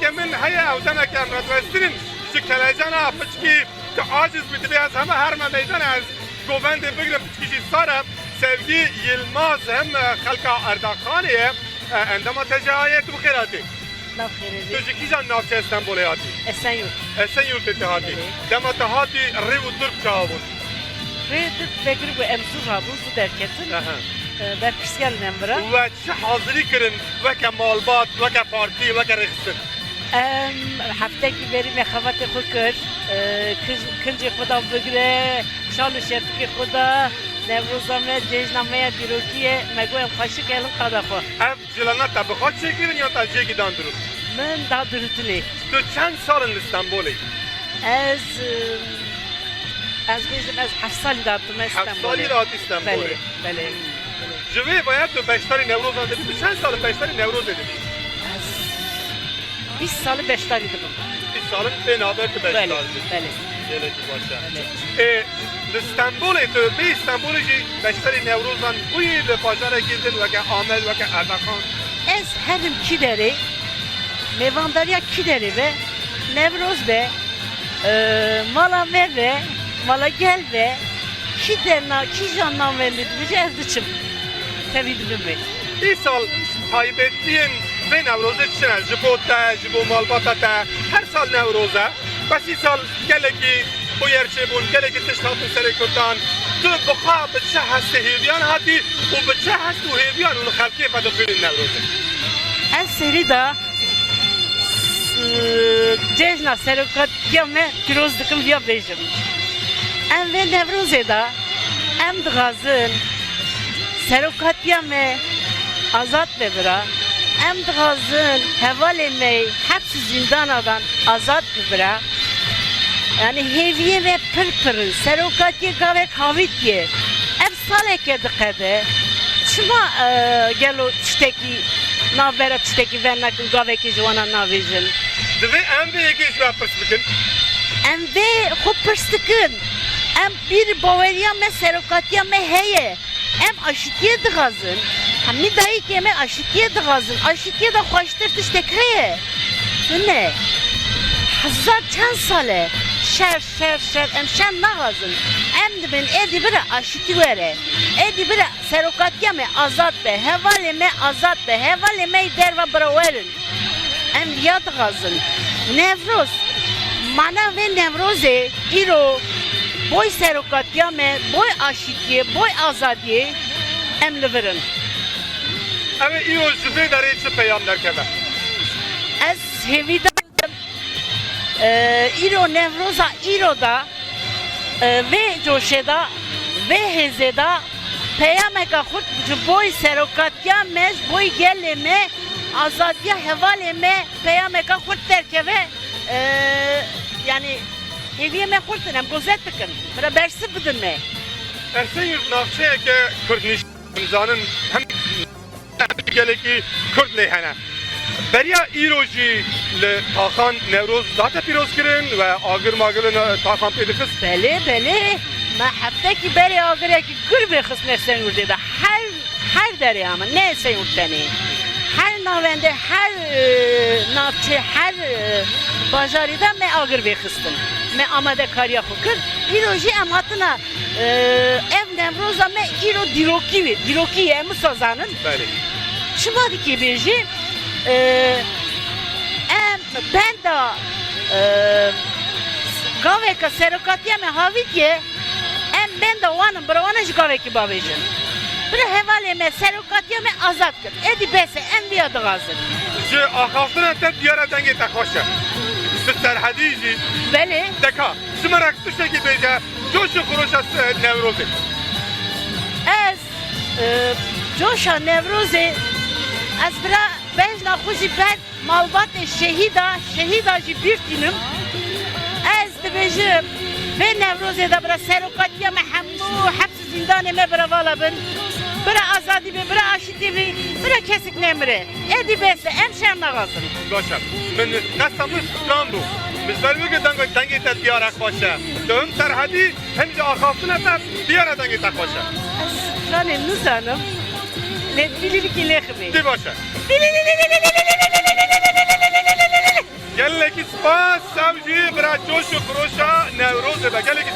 که من هیا او دنه که امرد وسترین چی کلیجان ها پچکی که عاجز بیتی بیاز همه هر میدان از گووند بگرم پچکیشی سارم sevgi Yılmaz hem halka Erdakhaniye endama tecahiyet bu khirati. Nafkiredi. Tujiki jan navçe İstanbul'a hati. Esenyurt. Esenyurt ettihati. Dema tahati rev Türk çağabun. Redir bekir bu emzur rabun su derketin. Berkiskel nemra. Ve çi hazırı kırın veke malbat, veke parti, veke rekstin. Haftaki beri mekhavati khukir. Kınci khuda bigre. Şalu şertki khuda. Nevruzame cejnameye dirokiye. Megoyem kaşık elin kadafı. Ev cilana tabıkat çekirin ya da cegidan durur. Ben daha dürütüne. Tu çend salın İstanbul'a? Ez bizim ez hafsali dağıttım İstanbul'a. Hafsali dağıttı İstanbul'a. Bele, bele. Cüve bayağı tu beştari Nevruz'dan dedi. Tu çend salın beştari Nevruz dedi. 20 salı beştarıydım. Bir salın ben haber tu beştari. Bele, bele. Gelek başa. İstanbul'a tu bir İstanbul'a beştari Nevruz'dan bu yıl pazara girdin ve ki Amel ve ki Erdakan. Ez herim kideri, mevandarya kideri ve Nevroz ve mala ver ve mala gel ve kijandan verildi bize ezdiçim. Tevidim mi? Bir sal kaybettiğin ve Nevruz'a çişine jibota, jibo malbatata her sal Nevruz'a. Bas bir sal geleki bu yerçebun, geleki tiştatın serekurdan tu bıqa bıçı hastı heviyan hadi o bıçı hastı heviyan onu halkiye padafilin Nevruz'a. Ez seri da cejna serukat me piroz dikim ya bejim. Em ve Nevruz'e da em dğazın serukat me azat bebra. Em dğazın hevale me hepsi zindanadan azat bebra. Yani heviye ve pırpırın serukat ye gavek havit ye. Em saleke dikede. Çıma gelo tişteki navbera tişteki ve nakın gaveki jwana navijin. Dve em ve yeki işler pırsbikin. Em ve xu pırstıkın. Em bir bavariya me serokatiya me heye. Em aşitiye dığazın. Hemi dahi ki em aşitiye dığazın. Aşitiye de xoştur tiştek heye. Ne? Hazar çend sale. Şer em şen nağazın. Em de ben edi bire aşiti vere. Edi bire serokatiya me azat be. Hevale me azat be. Hevale me derva braverin. Em yad gazın. Nevruz. Mana ve Nevruz'e iro boy serokatiya me, boy aşitiye, boy azadiye em liverin. Evet iyi o jüve dare çi peyam derkebe. Ez hevida iro Nevruz'a iro da ve coşeda ve hezeda peyameka khut boy serokatiya me, boy geleme azadiye hevaleme peyameka khut derkebe yani heviye me khurtinem gozet bikin. Bira bersi bidin me. Esenyurt navçeye ki Kürt nişanın hem geleki Kürt lehene. Beriya İroji le takan Nevruz zaten piroz kirin ve agır magırın takan pedikız. Bele bele. Ma haftaki beri agire ki gırbe kısmı Esenyurt'da da her deri ama ne Esenyurt'tani. Her navende, her navçe, her bajarida me agır be kıstın. Me amade kariya hukur. İroji ematına ev Nevruz'a me iro diroki yemi sazanın. Beli. Çımadı ki beji ben de gaveka serokatiye me havitiye ben de vanım bravanaj gaveki babejin. Bir hevale me serokatiye me azat kır. Edi bese en biya dağazın. Ji axaftına te diyara denge takhoşa. Serhadici. Beli. Deka. Şımarak tuştaki beja. Coşu kuruşa Nevruz'e. Ez Coşa Nevruz'e ez bira bejna khuji ben malbat şehida ji bir dinim. Ez de bejim ve Nevruz'e da bira serokatiye me hemmu hepsi zindane me bira vala bin. Bira azadi be, bira aşiti be, bira kesik nemre. Edi bese emşer nağazın. Başa. Ben kasamız strandu. Bizler bir gidan denge te diyara khoşa. Dön serhadi hem de axaftına te diyara denge takhoşa. Canım nuzanım. Ne bililik ilekmi. Di başa. geleki spas savcı bırak coş ve kroşa nevroz ve geleki